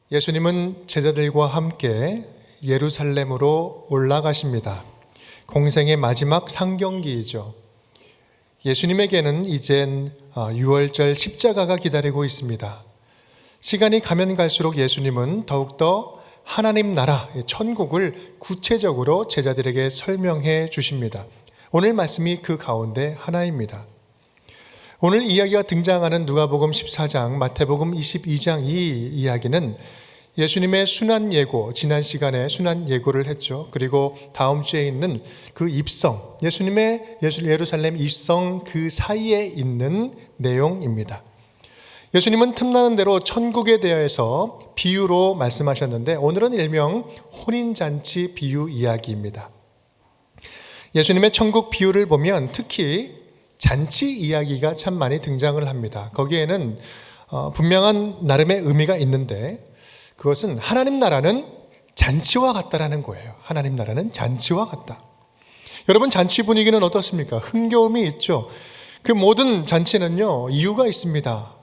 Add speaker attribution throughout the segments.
Speaker 1: 예수님은 제자들과 함께 예루살렘으로 올라가십니다. 공생의 마지막 상경기이죠. 예수님에게는 이젠 유월절 십자가가 기다리고 있습니다. 시간이 가면 갈수록 예수님은 더욱더 하나님 나라, 천국을 구체적으로 제자들에게 설명해 주십니다. 오늘 말씀이 그 가운데 하나입니다. 오늘 이야기가 등장하는 누가복음 14장, 마태복음 22장 이 이야기는 예수님의 순환 예고, 지난 시간에 순환 예고를 했죠. 그리고 다음 주에 있는 그 입성, 예수님의 예루살렘 입성 그 사이에 있는 내용입니다. 예수님은 틈나는 대로 천국에 대해서 비유로 말씀하셨는데 오늘은 일명 혼인잔치 비유 이야기입니다. 예수님의 천국 비유를 보면 특히 잔치 이야기가 참 많이 등장을 합니다. 거기에는 분명한 나름의 의미가 있는데 그것은 하나님 나라는 잔치와 같다라는 거예요. 하나님 나라는 잔치와 같다. 여러분, 잔치 분위기는 어떻습니까? 흥겨움이 있죠. 그 모든 잔치는요, 이유가 있습니다.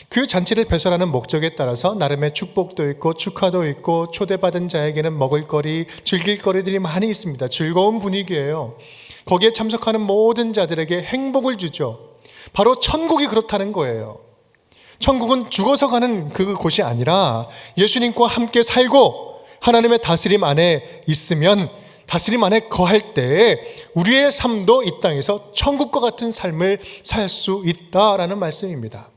Speaker 1: 그 잔치를 배설하는 목적에 따라서 나름의 축복도 있고 축하도 있고 초대받은 자에게는 먹을거리, 즐길거리들이 많이 있습니다. 즐거운 분위기예요. 거기에 참석하는 모든 자들에게 행복을 주죠. 바로 천국이 그렇다는 거예요. 천국은 죽어서 가는 그 곳이 아니라 예수님과 함께 살고 하나님의 다스림 안에 있으면, 다스림 안에 거할 때 우리의 삶도 이 땅에서 천국과 같은 삶을 살 수 있다라는 말씀입니다.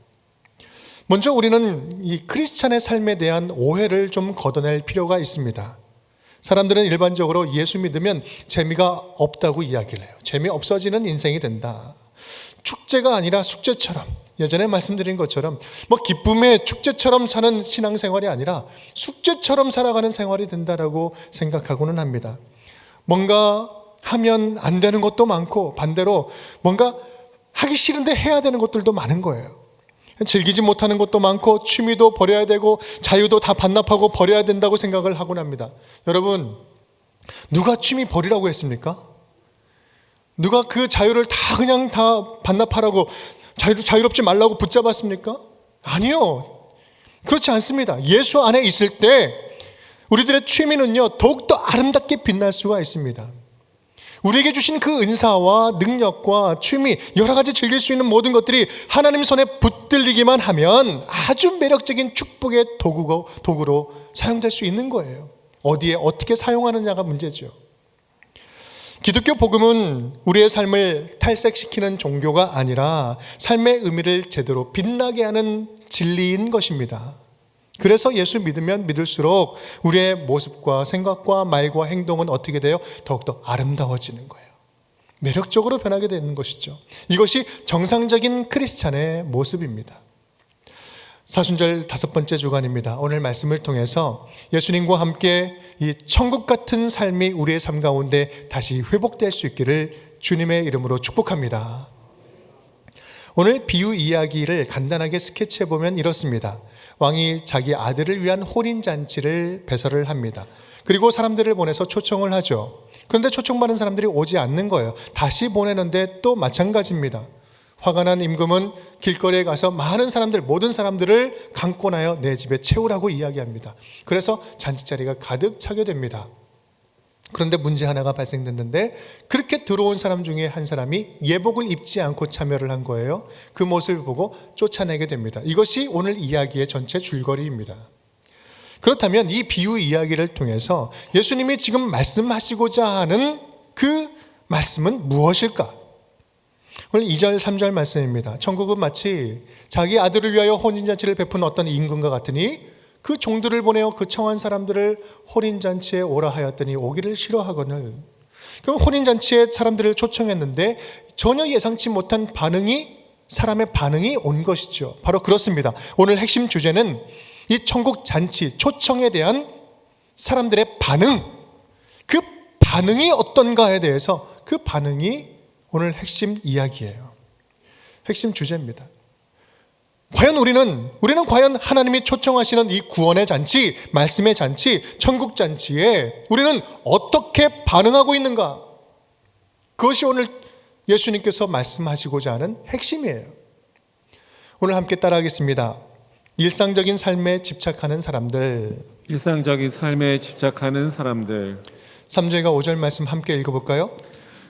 Speaker 1: 먼저 우리는 이 크리스찬의 삶에 대한 오해를 좀 걷어낼 필요가 있습니다. 사람들은 일반적으로 예수 믿으면 재미가 없다고 이야기를 해요. 재미 없어지는 인생이 된다. 축제가 아니라 숙제처럼, 예전에 말씀드린 것처럼 기쁨의 축제처럼 사는 신앙생활이 아니라 숙제처럼 살아가는 생활이 된다라고 생각하고는 합니다. 뭔가 하면 안 되는 것도 많고 반대로 뭔가 하기 싫은데 해야 되는 것들도 많은 거예요. 즐기지 못하는 것도 많고 취미도 버려야 되고 자유도 다 반납하고 버려야 된다고 생각을 하곤 합니다. 여러분, 누가 취미 버리라고 했습니까? 누가 그 자유를 다 그냥 다 반납하라고 자유롭지 말라고 붙잡았습니까? 아니요. 그렇지 않습니다. 예수 안에 있을 때 우리들의 취미는요 더욱더 아름답게 빛날 수가 있습니다. 우리에게 주신 그 은사와 능력과 취미, 여러 가지 즐길 수 있는 모든 것들이 하나님 손에 붙들리기만 하면 아주 매력적인 축복의 도구로 사용될 수 있는 거예요. 어디에 어떻게 사용하느냐가 문제죠. 기독교 복음은 우리의 삶을 탈색시키는 종교가 아니라 삶의 의미를 제대로 빛나게 하는 진리인 것입니다. 그래서 예수 믿으면 믿을수록 우리의 모습과 생각과 말과 행동은 어떻게 돼요? 더욱더 아름다워지는 거예요. 매력적으로 변하게 되는 것이죠. 이것이 정상적인 크리스찬의 모습입니다. 사순절 5번째 주간입니다. 오늘 말씀을 통해서 예수님과 함께 이 천국 같은 삶이 우리의 삶 가운데 다시 회복될 수 있기를 주님의 이름으로 축복합니다. 오늘 비유 이야기를 간단하게 스케치해보면 이렇습니다. 왕이 자기 아들을 위한 혼인잔치를 배설을 합니다. 그리고 사람들을 보내서 초청을 하죠. 그런데 초청받은 사람들이 오지 않는 거예요. 다시 보내는데 또 마찬가지입니다. 화가 난 임금은 길거리에 가서 많은 사람들, 모든 사람들을 강권하여 내 집에 채우라고 이야기합니다. 그래서 잔치자리가 가득 차게 됩니다. 그런데 문제 하나가 발생됐는데 그렇게 들어온 사람 중에 한 사람이 예복을 입지 않고 참여를 한 거예요. 그 모습을 보고 쫓아내게 됩니다. 이것이 오늘 이야기의 전체 줄거리입니다. 그렇다면 이 비유 이야기를 통해서 예수님이 지금 말씀하시고자 하는 그 말씀은 무엇일까? 오늘 2절 3절 말씀입니다. 천국은 마치 자기 아들을 위하여 혼인잔치를 베푼 어떤 임금과 같으니 그 종들을 보내어 그 청한 사람들을 혼인잔치에 오라 하였더니 오기를 싫어하거늘. 그럼 혼인잔치에 사람들을 초청했는데 전혀 예상치 못한 사람의 반응이 온 것이죠. 바로 그렇습니다. 오늘 핵심 주제는 이 천국 잔치 초청에 대한 사람들의 반응, 그 반응이 어떤가에 대해서 그 반응이 오늘 핵심 이야기예요. 핵심 주제입니다. 과연 우리는 과연 하나님이 초청하시는 이 구원의 잔치, 말씀의 잔치, 천국 잔치에 우리는 어떻게 반응하고 있는가? 그것이 오늘 예수님께서 말씀하시고자 하는 핵심이에요. 오늘 함께 따라하겠습니다. 일상적인 삶에 집착하는 사람들.
Speaker 2: 일상적인 삶에 집착하는 사람들.
Speaker 1: 3절과 5절 말씀 함께 읽어볼까요?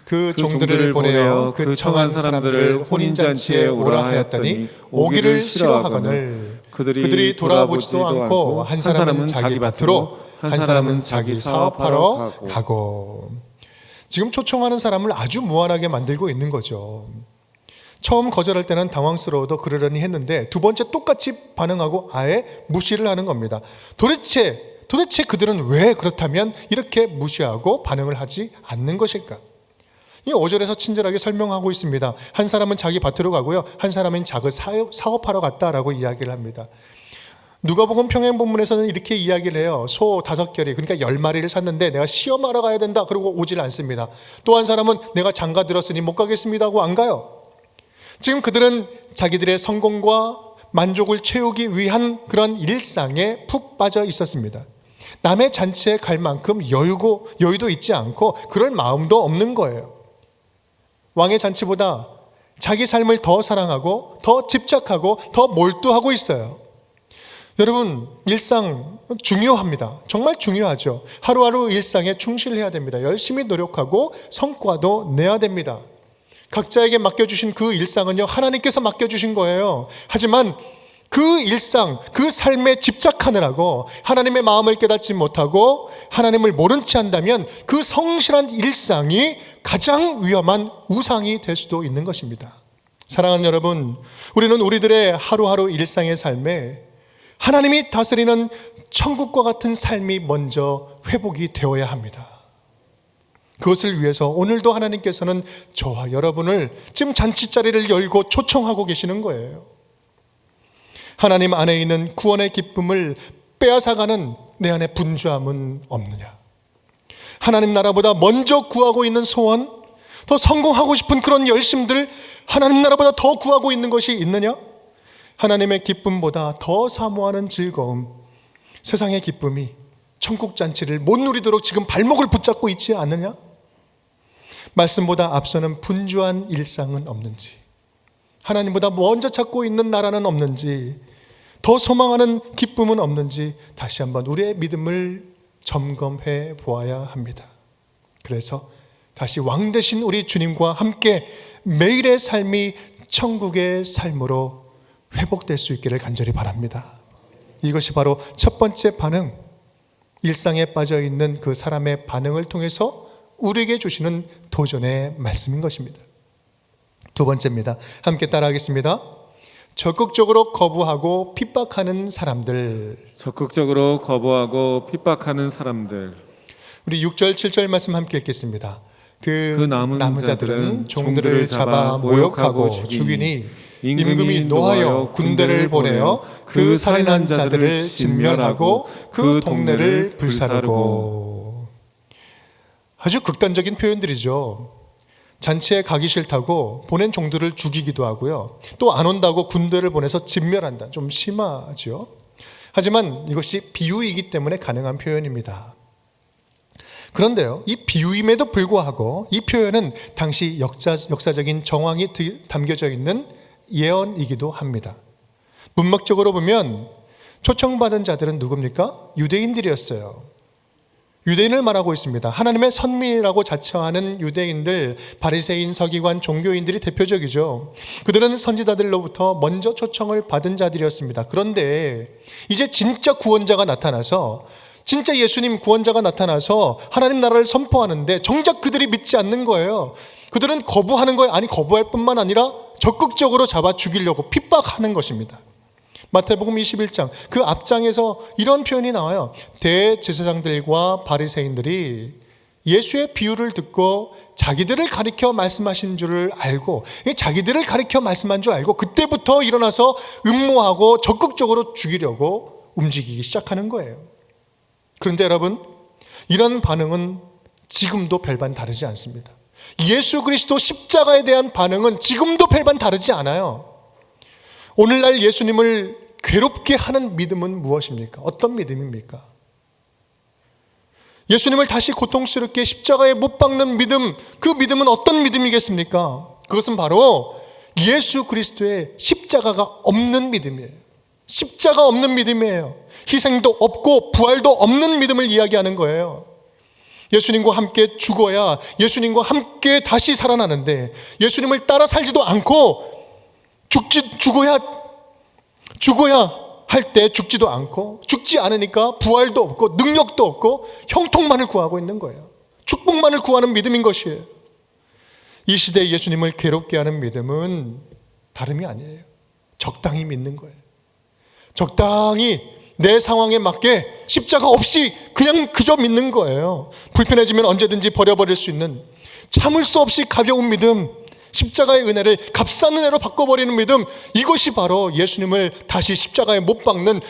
Speaker 1: 그 종들을 보내어 그 청한 사람들을 혼인잔치에 오라 하였더니 오기를 싫어하거늘 그들이 돌아보지도 않고 한 사람은 자기 밭으로 한 사람은 자기 사업하러 가고. 지금 초청하는 사람을 아주 무한하게 만들고 있는 거죠. 처음 거절할 때는 당황스러워도 그러려니 했는데 두 번째 똑같이 반응하고 아예 무시를 하는 겁니다. 도대체 그들은 왜 그렇다면 이렇게 무시하고 반응을 하지 않는 것일까? 이 5절에서 친절하게 설명하고 있습니다. 한 사람은 자기 밭으로 가고요, 한 사람은 자기 사업하러 갔다라고 이야기를 합니다. 누가복음 평행본문에서는 이렇게 이야기를 해요. 소 5결이, 그러니까 10마리를 샀는데 내가 시험하러 가야 된다 그러고 오질 않습니다. 또 한 사람은 내가 장가 들었으니 못 가겠습니다 하고 안 가요. 지금 그들은 자기들의 성공과 만족을 채우기 위한 그런 일상에 푹 빠져 있었습니다. 남의 잔치에 갈 만큼 여유도 있지 않고 그럴 마음도 없는 거예요. 왕의 잔치보다 자기 삶을 더 사랑하고 더 집착하고 더 몰두하고 있어요. 여러분, 일상 중요합니다. 정말 중요하죠. 하루하루 일상에 충실해야 됩니다. 열심히 노력하고 성과도 내야 됩니다. 각자에게 맡겨주신 그 일상은요, 하나님께서 맡겨주신 거예요. 하지만 그 일상, 그 삶에 집착하느라고 하나님의 마음을 깨닫지 못하고 하나님을 모른 채 한다면 그 성실한 일상이 가장 위험한 우상이 될 수도 있는 것입니다. 사랑하는 여러분, 우리는 우리들의 하루하루 일상의 삶에 하나님이 다스리는 천국과 같은 삶이 먼저 회복이 되어야 합니다. 그것을 위해서 오늘도 하나님께서는 저와 여러분을 지금 잔치자리를 열고 초청하고 계시는 거예요. 하나님 안에 있는 구원의 기쁨을 빼앗아가는 내 안에 분주함은 없느냐? 하나님 나라보다 먼저 구하고 있는 소원, 더 성공하고 싶은 그런 열심들, 하나님 나라보다 더 구하고 있는 것이 있느냐? 하나님의 기쁨보다 더 사모하는 즐거움, 세상의 기쁨이 천국 잔치를 못 누리도록 지금 발목을 붙잡고 있지 않느냐? 말씀보다 앞서는 분주한 일상은 없는지, 하나님보다 먼저 찾고 있는 나라는 없는지, 더 소망하는 기쁨은 없는지 다시 한번 우리의 믿음을 점검해 보아야 합니다. 그래서 다시 왕 되신 우리 주님과 함께 매일의 삶이 천국의 삶으로 회복될 수 있기를 간절히 바랍니다. 이것이 바로 첫 번째 반응, 일상에 빠져 있는 그 사람의 반응을 통해서 우리에게 주시는 도전의 말씀인 것입니다. 두 번째입니다. 함께 따라하겠습니다. 적극적으로 거부하고 핍박하는 사람들.
Speaker 2: 적극적으로 거부하고 핍박하는 사람들.
Speaker 1: 우리 6절 7절 말씀 함께 읽겠습니다. 그
Speaker 2: 남은
Speaker 1: 자들은 종들을 잡아 모욕하고 죽이니 임금이 노하여 군대를 보내어 그 살인한 자들을 진멸하고 그 동네를 불사르고. 아주 극단적인 표현들이죠. 잔치에 가기 싫다고 보낸 종들을 죽이기도 하고요, 또 안 온다고 군대를 보내서 진멸한다. 좀 심하죠. 하지만 이것이 비유이기 때문에 가능한 표현입니다. 그런데요, 이 비유임에도 불구하고 이 표현은 당시 역사적인 정황이 담겨져 있는 예언이기도 합니다. 문맥적으로 보면 초청받은 자들은 누굽니까? 유대인들이었어요. 유대인을 말하고 있습니다. 하나님의 선민이라고 자처하는 유대인들, 바리새인, 서기관, 종교인들이 대표적이죠. 그들은 선지자들로부터 먼저 초청을 받은 자들이었습니다. 그런데 이제 진짜 구원자가 나타나서, 진짜 예수님 구원자가 나타나서 하나님 나라를 선포하는데 정작 그들이 믿지 않는 거예요. 그들은 거부하는 거예요. 아니, 거부할 뿐만 아니라 적극적으로 잡아 죽이려고 핍박하는 것입니다. 마태복음 21장 그 앞장에서 이런 표현이 나와요. 대제사장들과 바리새인들이 예수의 비유를 듣고 자기들을 가리켜 말씀하신 줄을 알고, 자기들을 가리켜 말씀한 줄 알고 그때부터 일어나서 음모하고 적극적으로 죽이려고 움직이기 시작하는 거예요. 그런데 여러분, 이런 반응은 지금도 별반 다르지 않습니다. 예수 그리스도 십자가에 대한 반응은 지금도 별반 다르지 않아요. 오늘날 예수님을 괴롭게 하는 믿음은 무엇입니까? 어떤 믿음입니까? 예수님을 다시 고통스럽게 십자가에 못 박는 믿음, 그 믿음은 어떤 믿음이겠습니까? 그것은 바로 예수 그리스도의 십자가가 없는 믿음이에요. 십자가 없는 믿음이에요. 희생도 없고 부활도 없는 믿음을 이야기하는 거예요. 예수님과 함께 죽어야 예수님과 함께 다시 살아나는데 예수님을 따라 살지도 않고 죽어야 할 때 죽지도 않고 죽지 않으니까 부활도 없고 능력도 없고 형통만을 구하고 있는 거예요. 축복만을 구하는 믿음인 것이에요. 이 시대에 예수님을 괴롭게 하는 믿음은 다름이 아니에요. 적당히 믿는 거예요. 적당히 내 상황에 맞게 십자가 없이 그냥 그저 믿는 거예요. 불편해지면 언제든지 버려버릴 수 있는 참을 수 없이 가벼운 믿음, 십자가의 은혜를 값싼 은혜로 바꿔버리는 믿음, 이것이 바로 예수님을 다시 십자가에 못 박는,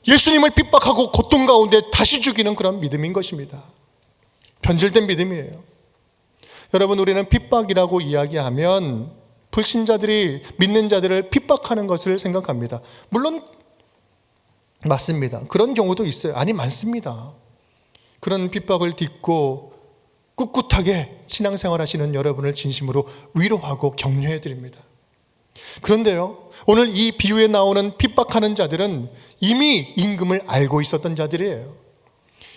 Speaker 1: 예수님을 핍박하고 고통 가운데 다시 죽이는 그런 믿음인 것입니다. 변질된 믿음이에요. 여러분, 우리는 핍박이라고 이야기하면 불신자들이 믿는 자들을 핍박하는 것을 생각합니다. 물론 맞습니다. 그런 경우도 있어요. 아니, 많습니다. 그런 핍박을 딛고 꿋꿋하게 신앙생활 하시는 여러분을 진심으로 위로하고 격려해 드립니다. 그런데요, 오늘 이 비유에 나오는 핍박하는 자들은 이미 임금을 알고 있었던 자들이에요.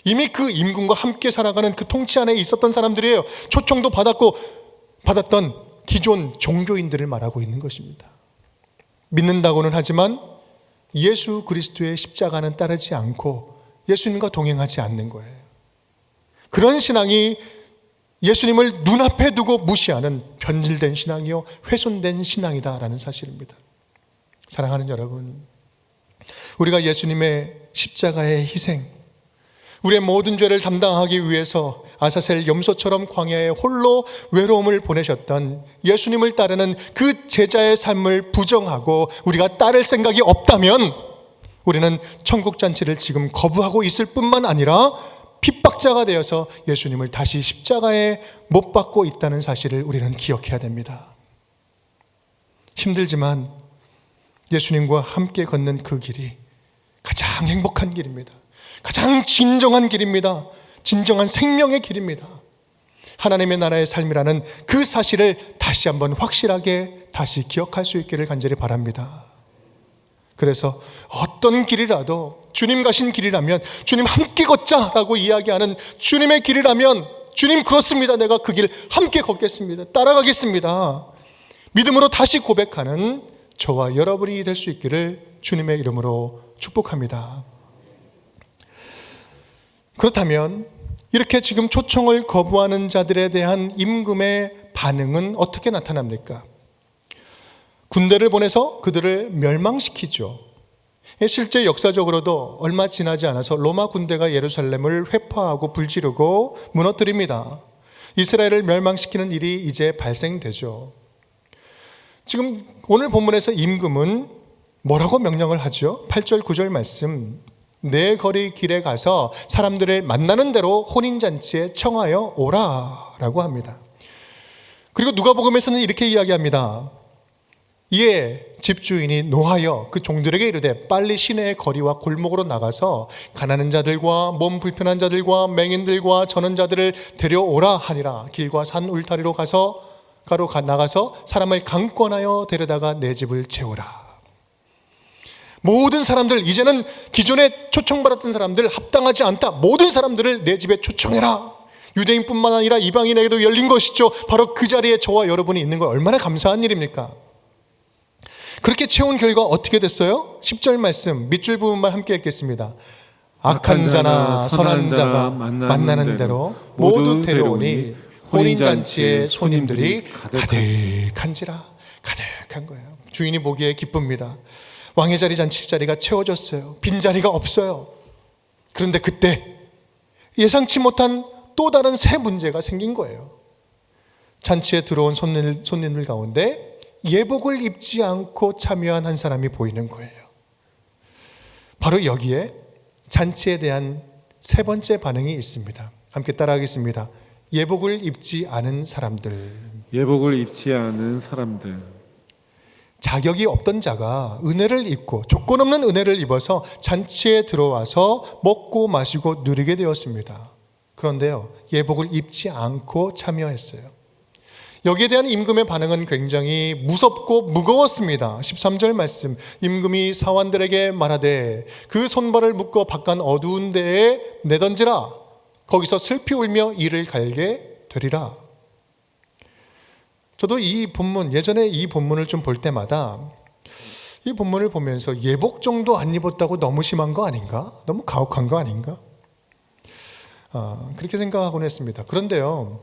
Speaker 1: 이미 그 임금과 함께 살아가는 그 통치 안에 있었던 사람들이에요. 초청도 받았던 기존 종교인들을 말하고 있는 것입니다. 믿는다고는 하지만 예수 그리스도의 십자가는 따르지 않고 예수님과 동행하지 않는 거예요. 그런 신앙이 예수님을 눈앞에 두고 무시하는 변질된 신앙이요, 훼손된 신앙이다라는 사실입니다. 사랑하는 여러분, 우리가 예수님의 십자가의 희생, 우리의 모든 죄를 담당하기 위해서 아사셀 염소처럼 광야에 홀로 외로움을 보내셨던 예수님을 따르는 그 제자의 삶을 부정하고 우리가 따를 생각이 없다면 우리는 천국잔치를 지금 거부하고 있을 뿐만 아니라 핍박자가 되어서 예수님을 다시 십자가에 못 박고 있다는 사실을 우리는 기억해야 됩니다. 힘들지만 예수님과 함께 걷는 그 길이 가장 행복한 길입니다. 가장 진정한 길입니다. 진정한 생명의 길입니다. 하나님의 나라의 삶이라는 그 사실을 다시 한번 확실하게 다시 기억할 수 있기를 간절히 바랍니다. 그래서 어떤 길이라도 주님 가신 길이라면, 주님 함께 걷자라고 이야기하는 주님의 길이라면, 주님 그렇습니다, 내가 그 길 함께 걷겠습니다, 따라가겠습니다, 믿음으로 다시 고백하는 저와 여러분이 될 수 있기를 주님의 이름으로 축복합니다. 그렇다면 이렇게 지금 초청을 거부하는 자들에 대한 임금의 반응은 어떻게 나타납니까? 군대를 보내서 그들을 멸망시키죠. 실제 역사적으로도 얼마 지나지 않아서 로마 군대가 예루살렘을 회파하고 불지르고 무너뜨립니다. 이스라엘을 멸망시키는 일이 이제 발생되죠. 지금 오늘 본문에서 임금은 뭐라고 명령을 하죠? 8절 9절 말씀, 내 거리 길에 가서 사람들을 만나는 대로 혼인잔치에 청하여 오라 라고 합니다. 그리고 누가복음에서는 이렇게 이야기합니다. 이에 집주인이 노하여 그 종들에게 이르되 빨리 시내의 거리와 골목으로 나가서 가난한 자들과 몸 불편한 자들과 맹인들과 저는 자들을 데려오라 하니라. 길과 산 울타리로 나가서 사람을 강권하여 데려다가 내 집을 채우라. 모든 사람들, 이제는 기존에 초청받았던 사람들, 합당하지 않다, 모든 사람들을 내 집에 초청해라. 유대인뿐만 아니라 이방인에게도 열린 것이죠. 바로 그 자리에 저와 여러분이 있는 거 얼마나 감사한 일입니까? 그렇게 채운 결과 어떻게 됐어요? 10절 말씀 밑줄 부분만 함께 읽겠습니다. 악한 자나 선한 자가 만나는 대로 모두 데려오니 혼인잔치에 손님들이 가득한지라. 가득한 거예요. 주인이 보기에 기쁩니다. 왕의 자리, 잔치 자리가 채워졌어요. 빈자리가 없어요. 그런데 그때 예상치 못한 또 다른 새 문제가 생긴 거예요. 잔치에 들어온 손님들 가운데 예복을 입지 않고 참여한 한 사람이 보이는 거예요. 바로 여기에 잔치에 대한 세 번째 반응이 있습니다. 함께 따라하겠습니다. 예복을 입지 않은 사람들.
Speaker 2: 예복을 입지 않은 사람들.
Speaker 1: 자격이 없던 자가 은혜를 입고 조건 없는 은혜를 입어서 잔치에 들어와서 먹고 마시고 누리게 되었습니다. 그런데요, 예복을 입지 않고 참여했어요. 여기에 대한 임금의 반응은 굉장히 무섭고 무거웠습니다. 13절 말씀, 임금이 사환들에게 말하되 그 손발을 묶어 바깥 어두운 데에 내던지라. 거기서 슬피 울며 이를 갈게 되리라. 저도 이 본문, 예전에 이 본문을 좀 볼 때마다 이 본문을 보면서 예복 정도 안 입었다고 너무 심한 거 아닌가? 너무 가혹한 거 아닌가? 그렇게 생각하곤 했습니다. 그런데요,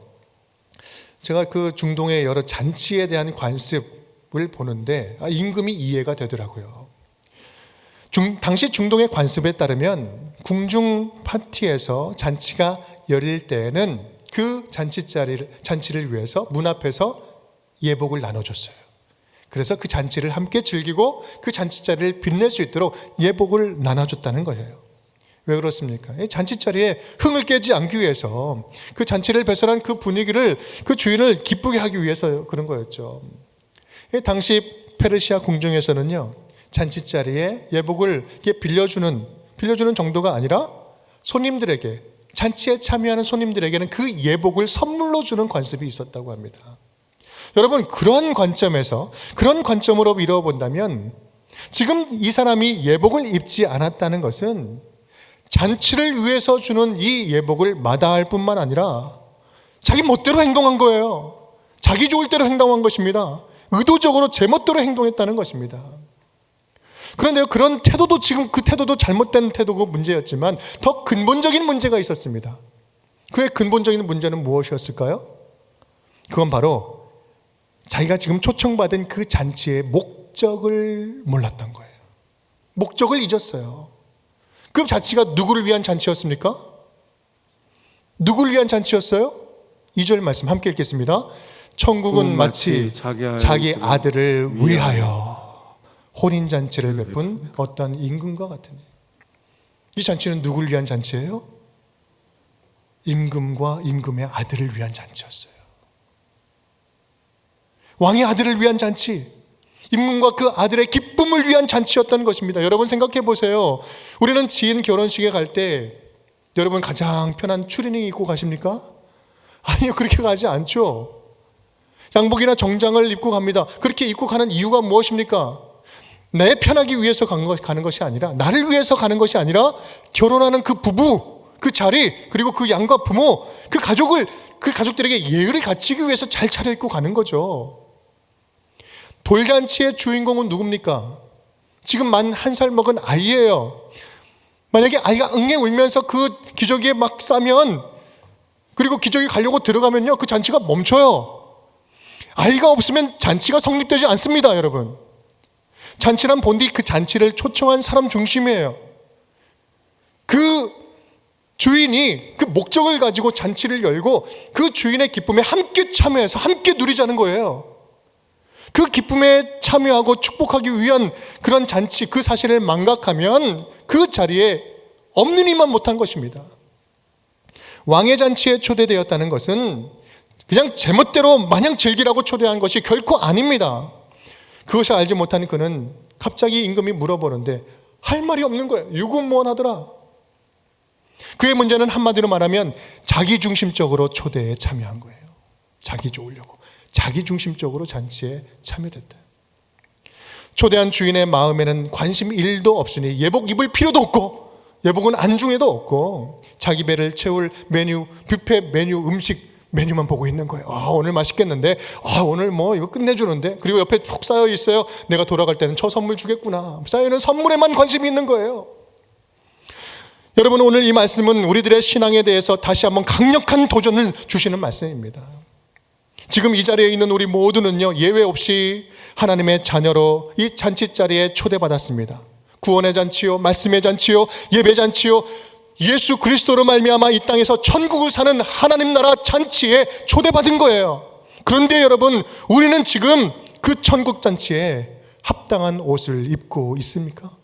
Speaker 1: 제가 그 중동의 여러 잔치에 대한 관습을 보는데 임금이 이해가 되더라고요. 당시 중동의 관습에 따르면 궁중 파티에서 잔치가 열릴 때에는 그 잔치를 위해서 문 앞에서 예복을 나눠줬어요. 그래서 그 잔치를 함께 즐기고 그 잔치자리를 빛낼 수 있도록 예복을 나눠줬다는 거예요. 왜 그렇습니까? 잔치자리에 흥을 깨지 않기 위해서, 그 잔치를 배설한 그 분위기를, 그 주인을 기쁘게 하기 위해서 그런 거였죠. 당시 페르시아 궁중에서는요, 잔치자리에 예복을 빌려주는 정도가 아니라 손님들에게, 잔치에 참여하는 손님들에게는 그 예복을 선물로 주는 관습이 있었다고 합니다. 여러분, 그런 관점으로 미뤄본다면 지금 이 사람이 예복을 입지 않았다는 것은 잔치를 위해서 주는 이 예복을 마다할 뿐만 아니라 자기 멋대로 행동한 거예요. 자기 좋을 대로 행동한 것입니다. 의도적으로 제멋대로 행동했다는 것입니다. 그런데요, 그런 태도도, 지금 그 태도도 잘못된 태도고 문제였지만 더 근본적인 문제가 있었습니다. 그의 근본적인 문제는 무엇이었을까요? 그건 바로 자기가 지금 초청받은 그 잔치의 목적을 몰랐던 거예요. 목적을 잊었어요. 그 잔치가 누구를 위한 잔치였습니까? 누구를 위한 잔치였어요? 2절 말씀 함께 읽겠습니다. 천국은 마치 자기 아들을 위하여 혼인잔치를 베푼 어떤 임금과 같으니. 이 잔치는 누구를 위한 잔치예요? 임금과 임금의 아들을 위한 잔치였어요. 왕의 아들을 위한 잔치, 임금과 그 아들의 기쁨을 위한 잔치였던 것입니다. 여러분 생각해 보세요. 우리는 지인 결혼식에 갈 때 여러분 가장 편한 추리닝 입고 가십니까? 아니요, 그렇게 가지 않죠. 양복이나 정장을 입고 갑니다. 그렇게 입고 가는 이유가 무엇입니까? 내 편하기 위해서 가는 것이 아니라, 나를 위해서 가는 것이 아니라 결혼하는 그 부부, 그 자리, 그리고 그 양과 부모, 그 가족들에게 예의를 갖추기 위해서 잘 차려입고 가는 거죠. 돌잔치의 주인공은 누굽니까? 지금 만 1살 먹은 아이예요. 만약에 아이가 응애 울면서 그 기저귀에 막 싸면, 그리고 기저귀 가려고 들어가면요, 그 잔치가 멈춰요. 아이가 없으면 잔치가 성립되지 않습니다, 여러분. 잔치란 본디 그 잔치를 초청한 사람 중심이에요. 그 주인이 그 목적을 가지고 잔치를 열고 그 주인의 기쁨에 함께 참여해서 함께 누리자는 거예요. 그 기쁨에 참여하고 축복하기 위한 그런 잔치, 그 사실을 망각하면 그 자리에 없는 이만 못한 것입니다. 왕의 잔치에 초대되었다는 것은 그냥 제멋대로 마냥 즐기라고 초대한 것이 결코 아닙니다. 그것을 알지 못한 그는 갑자기 임금이 물어보는데 할 말이 없는 거예요. 유구무원하더라. 그의 문제는 한마디로 말하면 자기중심적으로 초대에 참여한 거예요. 자기 좋으려고. 자기중심적으로 잔치에 참여됐다. 초대한 주인의 마음에는 관심 1도 없으니 예복 입을 필요도 없고, 예복은 안중에도 없고, 자기 배를 채울 메뉴, 뷔페 메뉴, 음식 메뉴만 보고 있는 거예요. 오늘 맛있겠는데, 오늘 뭐 이거 끝내주는데, 그리고 옆에 툭 쌓여 있어요. 내가 돌아갈 때는 저 선물 주겠구나. 쌓여있는 선물에만 관심이 있는 거예요. 여러분, 오늘 이 말씀은 우리들의 신앙에 대해서 다시 한번 강력한 도전을 주시는 말씀입니다. 지금 이 자리에 있는 우리 모두는요, 예외 없이 하나님의 자녀로 이 잔치자리에 초대받았습니다. 구원의 잔치요, 말씀의 잔치요, 예배 잔치요, 예수 그리스도로 말미암아 이 땅에서 천국을 사는 하나님 나라 잔치에 초대받은 거예요. 그런데 여러분, 우리는 지금 그 천국 잔치에 합당한 옷을 입고 있습니까?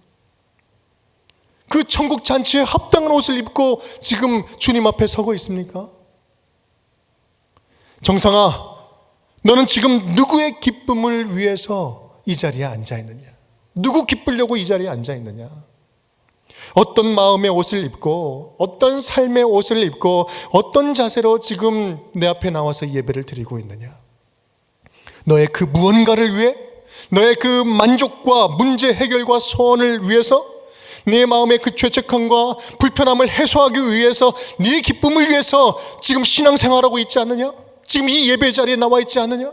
Speaker 1: 그 천국 잔치에 합당한 옷을 입고 지금 주님 앞에 서고 있습니까? 정상아, 너는 지금 누구의 기쁨을 위해서 이 자리에 앉아 있느냐? 누구 기쁘려고 이 자리에 앉아 있느냐? 어떤 마음의 옷을 입고, 어떤 삶의 옷을 입고, 어떤 자세로 지금 내 앞에 나와서 예배를 드리고 있느냐? 너의 그 무언가를 위해, 너의 그 만족과 문제 해결과 소원을 위해서, 네 마음의 그 죄책감과 불편함을 해소하기 위해서, 네 기쁨을 위해서 지금 신앙생활하고 있지 않느냐? 지금 이 예배 자리에 나와 있지 않느냐?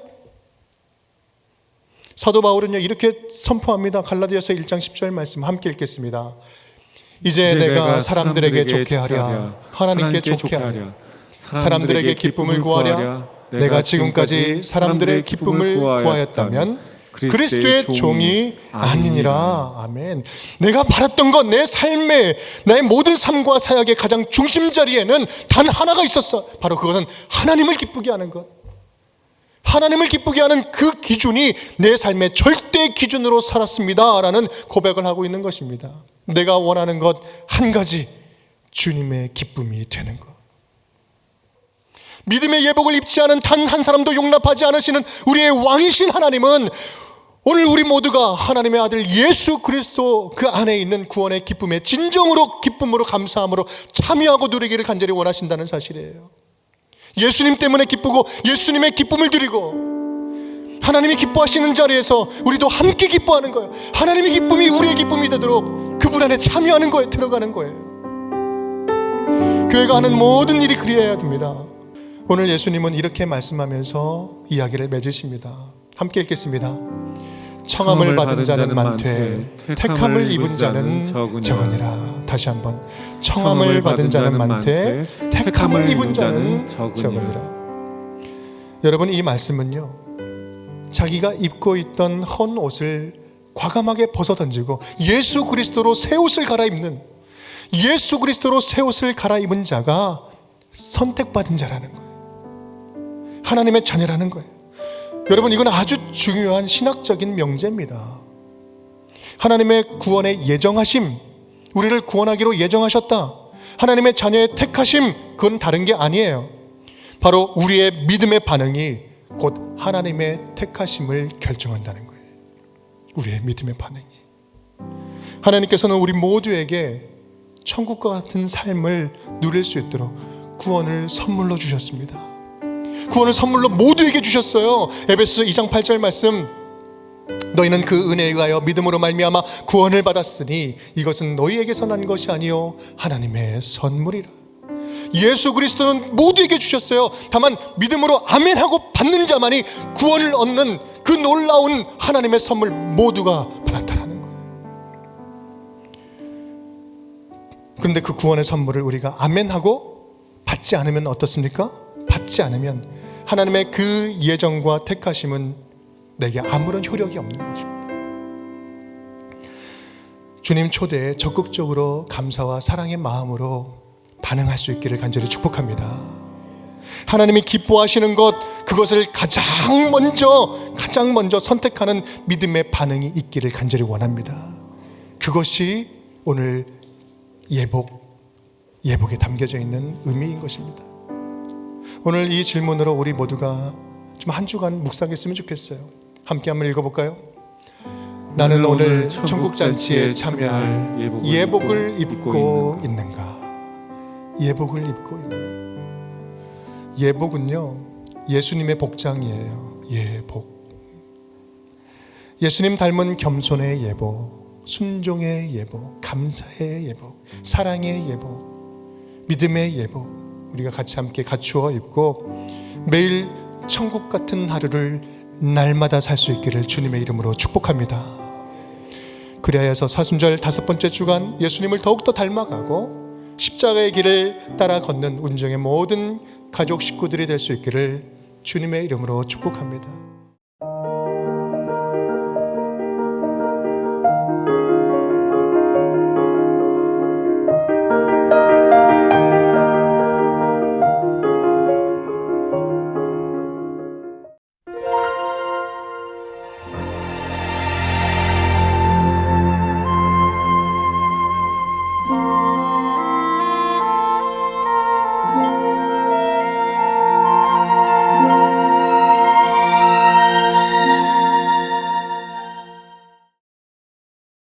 Speaker 1: 사도 바울은요 이렇게 선포합니다. 갈라디아서 1장 10절 말씀 함께 읽겠습니다. 이제 내가 사람들에게 좋게 하랴, 하나님께 좋게 하랴, 사람들에게 기쁨을 구하랴. 내가 지금까지 사람들의 기쁨을 구하였다면 그리스도의 종이 아니니라. 아멘. 내가 바랐던 것, 내 삶의, 나의 모든 삶과 사역의 가장 중심 자리에는 단 하나가 있었어. 바로 그것은 하나님을 기쁘게 하는 것. 하나님을 기쁘게 하는 그 기준이 내 삶의 절대 기준으로 살았습니다 라는 고백을 하고 있는 것입니다. 내가 원하는 것 한 가지, 주님의 기쁨이 되는 것. 믿음의 예복을 입지 않은 단 한 사람도 용납하지 않으시는 우리의 왕이신 하나님은 오늘 우리 모두가 하나님의 아들 예수 그리스도 그 안에 있는 구원의 기쁨에 진정으로 기쁨으로 감사함으로 참여하고 누리기를 간절히 원하신다는 사실이에요. 예수님 때문에 기쁘고 예수님의 기쁨을 드리고 하나님이 기뻐하시는 자리에서 우리도 함께 기뻐하는 거예요. 하나님의 기쁨이 우리의 기쁨이 되도록 그분 안에 참여하는 거예요. 들어가는 거예요. 교회가 하는 모든 일이 그리해야 됩니다. 오늘 예수님은 이렇게 말씀하면서 이야기를 맺으십니다. 함께 읽겠습니다. 청함을 받은 자는 많되 택함을 입은 자는 적으니라. 다시 한번. 청함을 받은 자는 많되 택함을 입은 자는 적으니라. 여러분, 이 말씀은요 자기가 입고 있던 헌 옷을 과감하게 벗어던지고 예수 그리스도로 새 옷을 갈아입는, 예수 그리스도로 새 옷을 갈아입은 자가 선택받은 자라는 거예요. 하나님의 자녀라는 거예요. 여러분, 이건 아주 중요한 신학적인 명제입니다. 하나님의 구원의 예정하심, 우리를 구원하기로 예정하셨다. 하나님의 자녀의 택하심, 그건 다른 게 아니에요. 바로 우리의 믿음의 반응이 곧 하나님의 택하심을 결정한다는 거예요. 우리의 믿음의 반응이. 하나님께서는 우리 모두에게 천국과 같은 삶을 누릴 수 있도록 구원을 선물로 주셨습니다. 구원을 선물로 모두에게 주셨어요. 에베소서 2장 8절 말씀, 너희는 그 은혜에 의하여 믿음으로 말미암아 구원을 받았으니 이것은 너희에게서 난 것이 아니요 하나님의 선물이라. 예수 그리스도는 모두에게 주셨어요. 다만 믿음으로 아멘하고 받는 자만이 구원을 얻는 그 놀라운 하나님의 선물 모두가 받았다는 거예요. 그런데 그 구원의 선물을 우리가 아멘하고 받지 않으면 어떻습니까? 받지 않으면 하나님의 그 예정과 택하심은 내게 아무런 효력이 없는 것입니다. 주님 초대에 적극적으로 감사와 사랑의 마음으로 반응할 수 있기를 간절히 축복합니다. 하나님이 기뻐하시는 것, 그것을 가장 먼저 선택하는 믿음의 반응이 있기를 간절히 원합니다. 그것이 오늘 예복에 담겨져 있는 의미인 것입니다. 오늘 이 질문으로 우리 모두가 좀 한 주간 묵상했으면 좋겠어요. 함께 한번 읽어볼까요? 나는 오늘 천국잔치에 참여할 예복을 입고 있는가? 예복을 입고 있는가? 예복은요 예수님의 복장이에요. 예복. 예수님 닮은 겸손의 예복, 순종의 예복, 감사의 예복, 사랑의 예복, 믿음의 예복, 우리가 같이 함께 갖추어 입고 매일 천국 같은 하루를 날마다 살 수 있기를 주님의 이름으로 축복합니다. 그래야 해서 사순절 5번째 주간 예수님을 더욱더 닮아가고 십자가의 길을 따라 걷는 운정의 모든 가족 식구들이 될 수 있기를 주님의 이름으로 축복합니다.